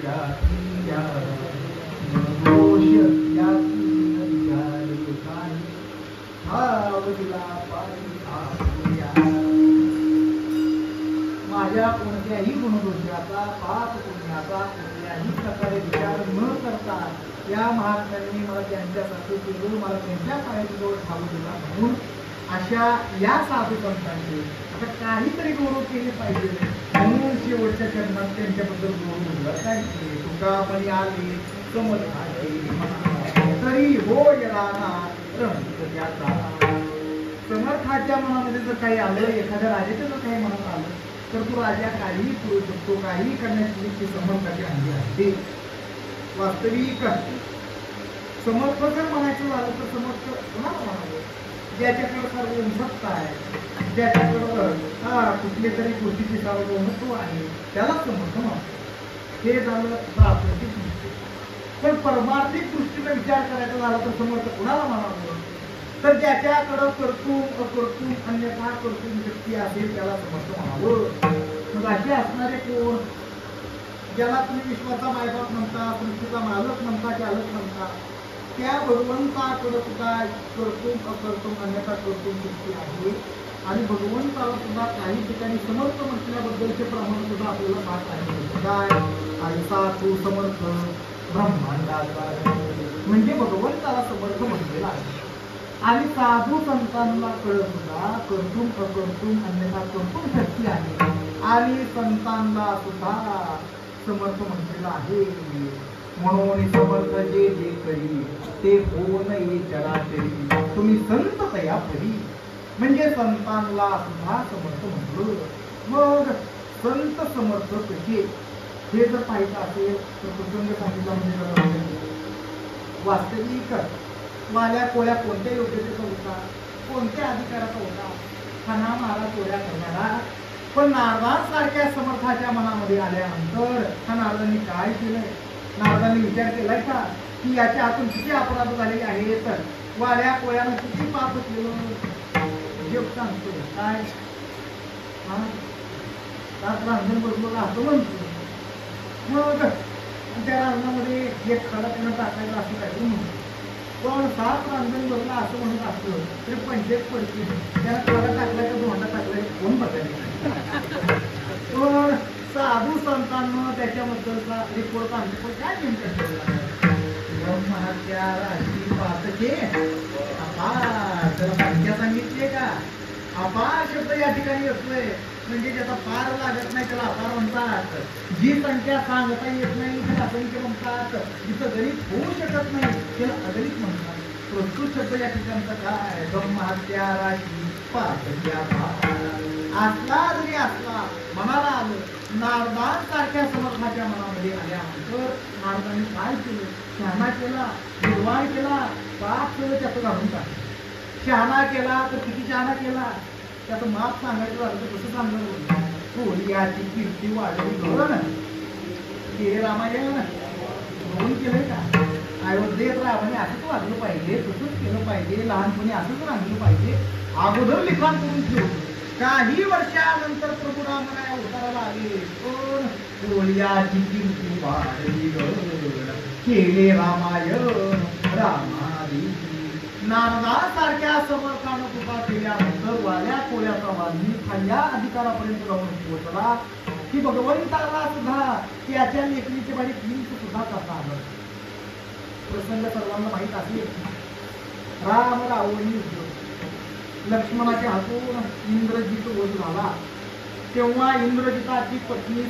जातीया दोष याती विचार काही भावला पायी आपुल्या माझ्या कोणत्याही गुणदोषाचा पाप पुण्याचा कुठल्याही प्रकारे विचार न करता या महात्म्यांनी मला त्यांच्यासाठी केलं मला त्यांच्या पायाची जवळ ठाऊ दिला म्हणून अशा या साधू संतांचे आता काहीतरी गौरव केले पाहिजे म्हणून शेवटच्या चरणात त्यांच्याबद्दल गौरव बोलला काय तुकापणी आले समर्थ तरी होय राणा रंग त्याचा समर्थाच्या मनामध्ये जर काही आलं एखाद्या राजाच्या जर काही मनात आलं तर तो राजा काहीही करू शकतो काहीही करण्याची ती समर्थाची हंडी आहे वास्तविक समर्थ जर म्हणायचं झालं तर समर्थ कोणाला म्हणावं ज्याच्याकडे सर्वसत्ता आहे ज्याच्याकडं कुठली तरी गोष्टीचे सार्वभौमत्व आहे त्याला समर्थ म्हणतो हे झालं प्राकृतिक दृष्टी पण परमार्थिक दृष्टीने विचार करायचा झाला तर समर्थ कुणाला म्हणावं तर ज्याच्याकडं कर्तुम अकर्तुम अन्यथा कर्तुम शक्ती असेल त्याला समर्थ म्हणावं मग असे असणारे कोण ज्याला तुम्ही विश्वाचा मायबाप म्हणता पृथ्वीचा मालक म्हणता चालक म्हणता त्या भगवंताकडे सुद्धा कर्तुम अकर्तुम अन्यथा कर्तुम शक्ती आहे आणि भगवंताला सुद्धा काही ठिकाणी समर्थ म्हटल्याबद्दलचे प्रमाण सुद्धा आपल्याला पाहत आहे काय ऐसा तो समर्थ ब्रह्मांडाचा म्हणजे भगवंताला समर्थ म्हटलेला आहे आणि साधू संतांना कळत सुद्धा कर्तुम अकर्तुम अन्यथा कर्तुम शक्ती आहे आणि संतांना सुद्धा समर्थ म्हटलेला आहे म्हणून समर्थ जे जे करी ते होऊन ये चराचरी तुम्ही संत तया परी म्हणजे संतांना सुद्धा समर्थ म्हटलं मग संत समर्थ कसे हे जर पाहिजे असेल तर प्रसंग सांगितला म्हणजे वास्तविक वाल्या कोळ्या कोणत्या योग्यतेचा होता कोणत्या अधिकाराचा होता खाना मारा चोऱ्या करणारा पण नारदांसारख्या समर्थाच्या मनामध्ये आल्यानंतर हा नारदांनी काय केलंय नारदांनी विचार केलाय का की याच्या हातून किती अपराध झालेले आहेत वाल्या कोळ्यानं किती पाप केलं जग सांगतो काय रांजण बसलो असं म्हणतो मग त्या रांजणामध्ये एक खडा त्यांना टाकायला असं काय म्हणतो पण 7 रांजण बसला असं म्हणत असतं तरी 25 पडते त्याला खडा टाकलाय का धोंडा टाकलाय कोण बघायला पण साधू संतांना त्याच्याबद्दलचा रिपोर्ट आणतो काय नेमकं महात्या राशी पाहते त्याला सांगितले का अपार शब्द या ठिकाणी येतोय म्हणजे ज्याचा पार लागत नाही त्याला अपार म्हणतात जी संख्या सांगता येत नाही त्याला असंख्य म्हणतात जिथं गणित होऊ शकत नाही त्याला अगणित म्हणतात प्रस्तुत शब्द या ठिकाणचा काय ब्रह्महत्या राशी पातक्या असला जरी असला मनाला आलं नारदांसारख्या समर्थाच्या मनामध्ये आल्यानंतर नारदांनी काय केलं शहाणा केला निर्वाण केला पाप केलं त्याचं घालून टाकलं शहाणा केला तर किती शहाणा केला त्याचं माप सांगायचं झालं तर कसं सांगणार थोडी याची कीर्ती वाढवली बरोबर ना हे रामायण म्हणून केलंय का अयोध्येत रामाने असंच वागलं पाहिजे तसंच केलं पाहिजे लहानपणी असंच राहिलं पाहिजे अगोदर लिखाण करून ठेवलं काही वर्षानंतर प्रभू रामाया उताराला आले पण थोडी कीर्ती वाढली केले रामायण रामादी नारदासारख्या समर्थानं कृपा केल्यानंतर वाल्या कोळ्याचा वाल्मी खाल्या अधिकारापर्यंत जाऊन पोहोचला की भगवंताला सुद्धा त्याच्या लेखणीचे बारीक हिंस सुद्धा कसा आलं प्रसंग सर्वांना माहीत असेल राम रावणी युद्ध लक्ष्मणाच्या हातून इंद्रजित वध झाला तेव्हा इंद्रजिताची पत्नी